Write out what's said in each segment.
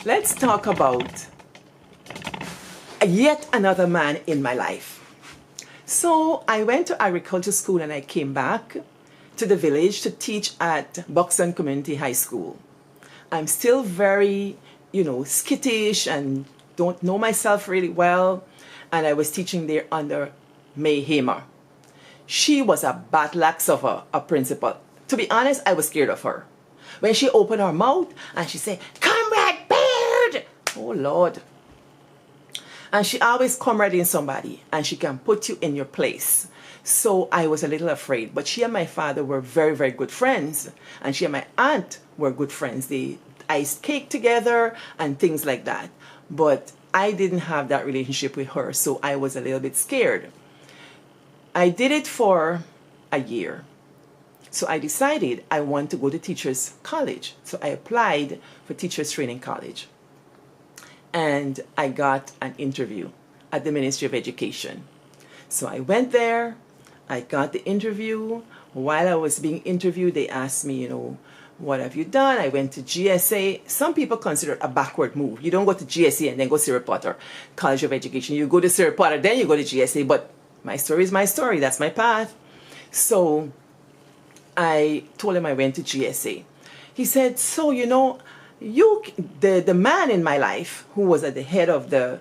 let's talk about yet another man in my life. So I went to agriculture school and I came back to the village to teach at Buxton Community High School. I'm still very, skittish and don't know myself really well. And I was teaching there under May Hamer. She was a battle axe of a principal. To be honest, I was scared of her. When she opened her mouth and she said, "Comrade Beard!" Oh Lord. And she always comrading somebody and she can put you in your place. So I was a little afraid. But she and my father were very, very good friends. And she and my aunt were good friends. They iced cake together and things like that. But I didn't have that relationship with her, so I was a little bit scared. I did it for a year. So I decided I want to go to teachers college. So I applied for teachers training college. And I got an interview at the Ministry of Education. So I went there, I got the interview. While I was being interviewed, they asked me, what have you done? I went to GSA. Some people consider it a backward move. You don't go to GSA and then go to Sir Potter College of Education. You go to Sir Potter, then you go to GSA. But my story is my story. That's my path. So I told him I went to GSA. He said, so, the man in my life who was at the head of the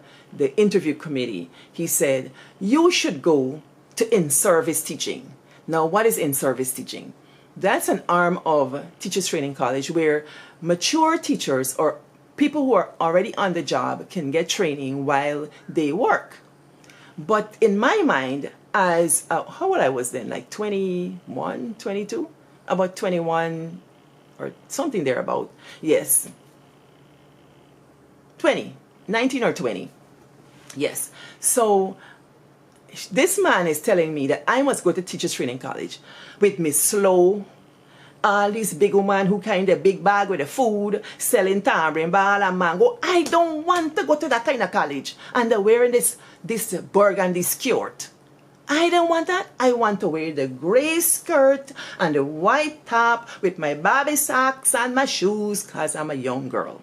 interview committee, he said, you should go to Inservice Teaching. Now, what is Inservice Teaching? That's an arm of Teachers Training College where mature teachers or people who are already on the job can get training while they work. But in my mind, as how old I was then, like 21, 22, about 21 or something thereabout. Yes, 20, 19 or 20. Yes. So this man is telling me that I must go to Teachers Training College with Miss Slow, all these big women who carry a big bag with the food, selling tamarind ball and mango. I don't want to go to that kind of college. And they're wearing this burgundy skirt. I don't want that. I want to wear the gray skirt and the white top with my baby socks and my shoes because I'm a young girl.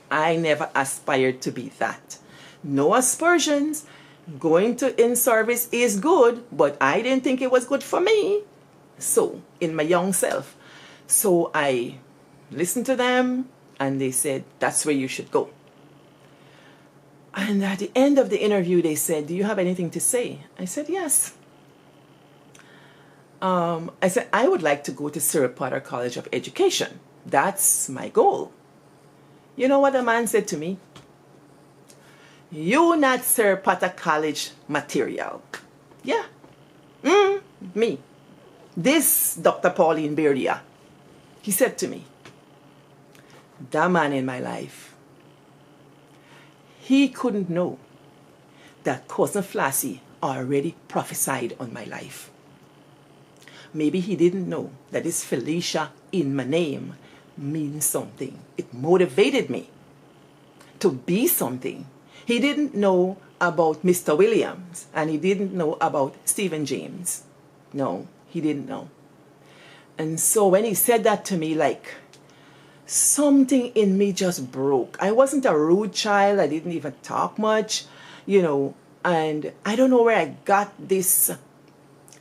I never aspired to be that. No aspersions. Going to in-service is good, but I didn't think it was good for me. So, in my young self. So I listened to them and they said, that's where you should go. And at the end of the interview, they said, do you have anything to say? I said, yes. I said, I would like to go to Sir Potter College of Education. That's my goal. You know what the man said to me? You not Sir Potter College material. Yeah. Me. This Dr. Pauline Beardia. He said to me, that man in my life, he couldn't know that Cousin Flassie already prophesied on my life. Maybe he didn't know that this Felicia in my name means something. It motivated me to be something. He didn't know about Mr. Williams and he didn't know about Stephen James. No, he didn't know. And so when he said that to me, like something in me just broke. I wasn't a rude child. I didn't even talk much, and I don't know where I got this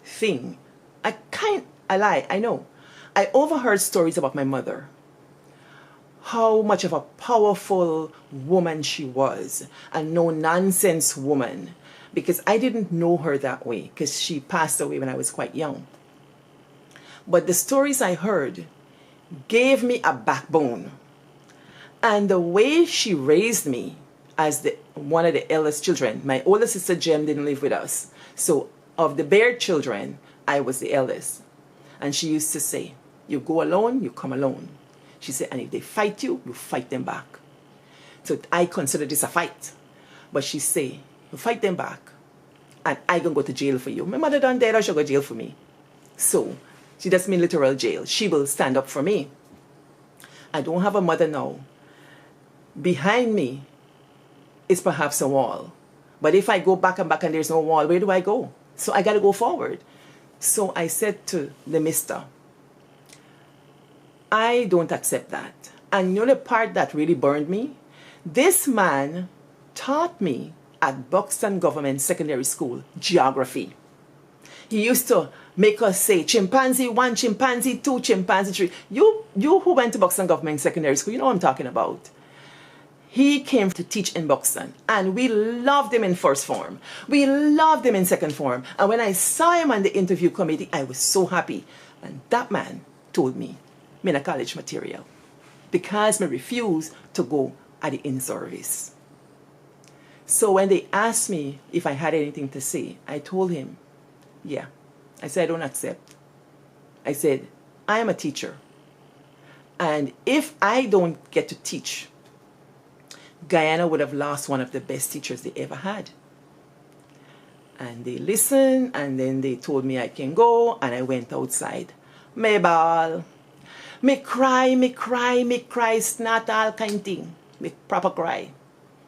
thing. I lie, I know. I overheard stories about my mother. How much of a powerful woman she was. A no-nonsense woman. Because I didn't know her that way. Because she passed away when I was quite young. But the stories I heard gave me a backbone. And the way she raised me as one of the eldest children. My older sister Jem didn't live with us. So of the Baird children, I was the eldest. And she used to say, you go alone, you come alone. She said, and if they fight you, you fight them back. So I consider this a fight. But she say, you fight them back, and I gonna go to jail for you. My mother done dead, or she'll go to jail for me. So she doesn't mean literal jail. She will stand up for me. I don't have a mother now. Behind me is perhaps a wall. But if I go back and there's no wall, where do I go? So I got to go forward. So I said to the mister, I don't accept that. And you know the part that really burned me? This man taught me at Buxton Government Secondary School geography. He used to make us say chimpanzee 1, chimpanzee 2, chimpanzee 3. You who went to Buxton Government Secondary School, you know what I'm talking about. He came to teach in Buxton, and we loved him in first form. We loved him in second form. And when I saw him on the interview committee, I was so happy. And that man told me, I'm a college material, because I refused to go at the in-service. So when they asked me if I had anything to say, I told him, yeah. I said, I don't accept. I said, I am a teacher. And if I don't get to teach, Guyana would have lost one of the best teachers they ever had. And they listened, and then they told me I can go, and I went outside. Me bawl. Me cry, snot, all kind thing. Me proper cry.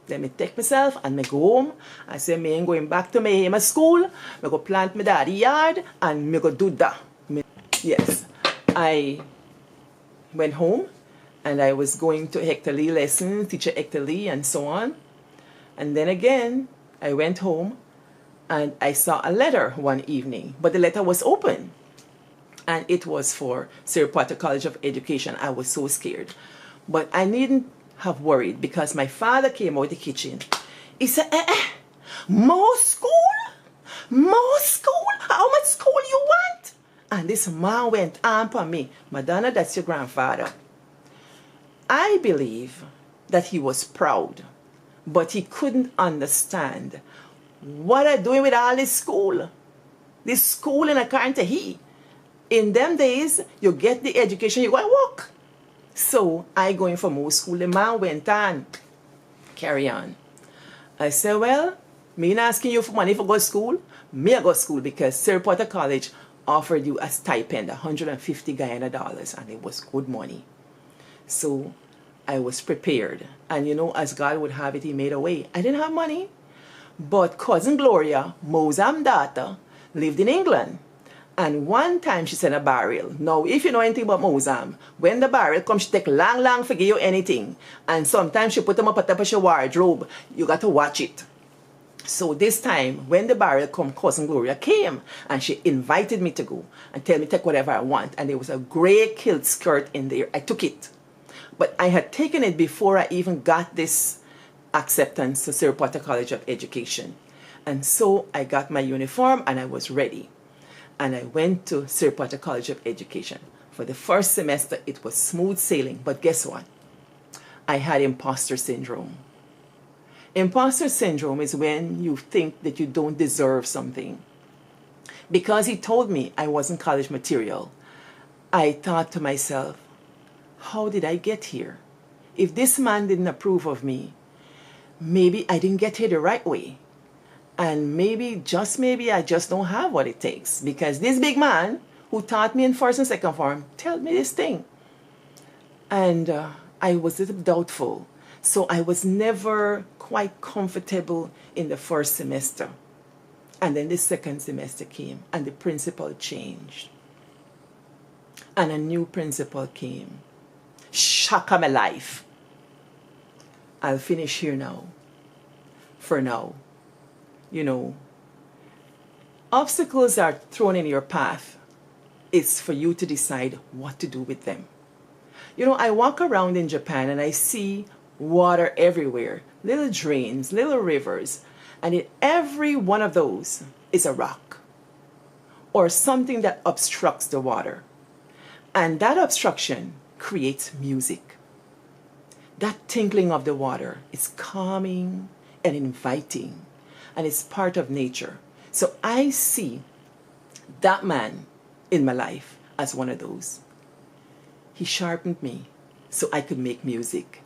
Then me take myself and me go home. I say me ain't going back to my school. Me go plant my daddy yard and me go do that. Yes. I went home and I was going to Hector Lee lessons, teacher Hector Lee and so on. And then again, I went home and I saw a letter one evening, but the letter was open. And it was for Sir Potter College of Education. I was so scared. But I needn't have worried, because my father came out of the kitchen. He said, more school? More school? How much school you want? And this man went on for me. Madonna, that's your grandfather. I believe that he was proud, but he couldn't understand what I'm doing with all this school. This school in a current he. In them days, you get the education, you go and work. So I going for more school. The man went on, carry on. I said, well, me not asking you for money for go to school. Me I go to school because Sir Potter College offered you a stipend, 150 Guyana dollars, and it was good money. So I was prepared. And you know, as God would have it, he made a way. I didn't have money, but cousin Gloria, Mozam's daughter, lived in England. And one time she sent a barrel. Now, if you know anything about Mozam, when the barrel comes, she take long to give you anything. And sometimes she put them up at the top of your wardrobe. You got to watch it. So this time, when the barrel come, cousin Gloria came and she invited me to go and tell me take whatever I want. And there was a gray kilt skirt in there. I took it. But I had taken it before I even got this acceptance to Sir Potter College of Education. And so I got my uniform and I was ready. And I went to Sir Potter College of Education. For the first semester, it was smooth sailing. But guess what? I had imposter syndrome. Imposter syndrome is when you think that you don't deserve something. Because he told me I wasn't college material, I thought to myself, how did I get here? If this man didn't approve of me, maybe I didn't get here the right way. And maybe, just maybe, I just don't have what it takes. Because this big man, who taught me in first and second form, told me this thing. And I was a little doubtful. So I was never quite comfortable in the first semester. And then the second semester came, and the principal changed. And a new principal came. Shock of my life. I'll finish here now. For now. You know, obstacles are thrown in your path. It's for you to decide what to do with them. You know, I walk around in Japan and I see water everywhere. Little drains, little rivers. And in every one of those is a rock. Or something that obstructs the water. And that obstruction creates music. That tinkling of the water is calming and inviting. And it's part of nature. So I see that man in my life as one of those. He sharpened me so I could make music.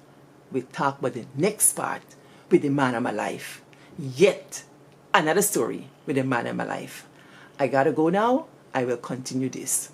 We'll talk about the next part with the man of my life. Yet another story with the man of my life. I gotta go now. I will continue this.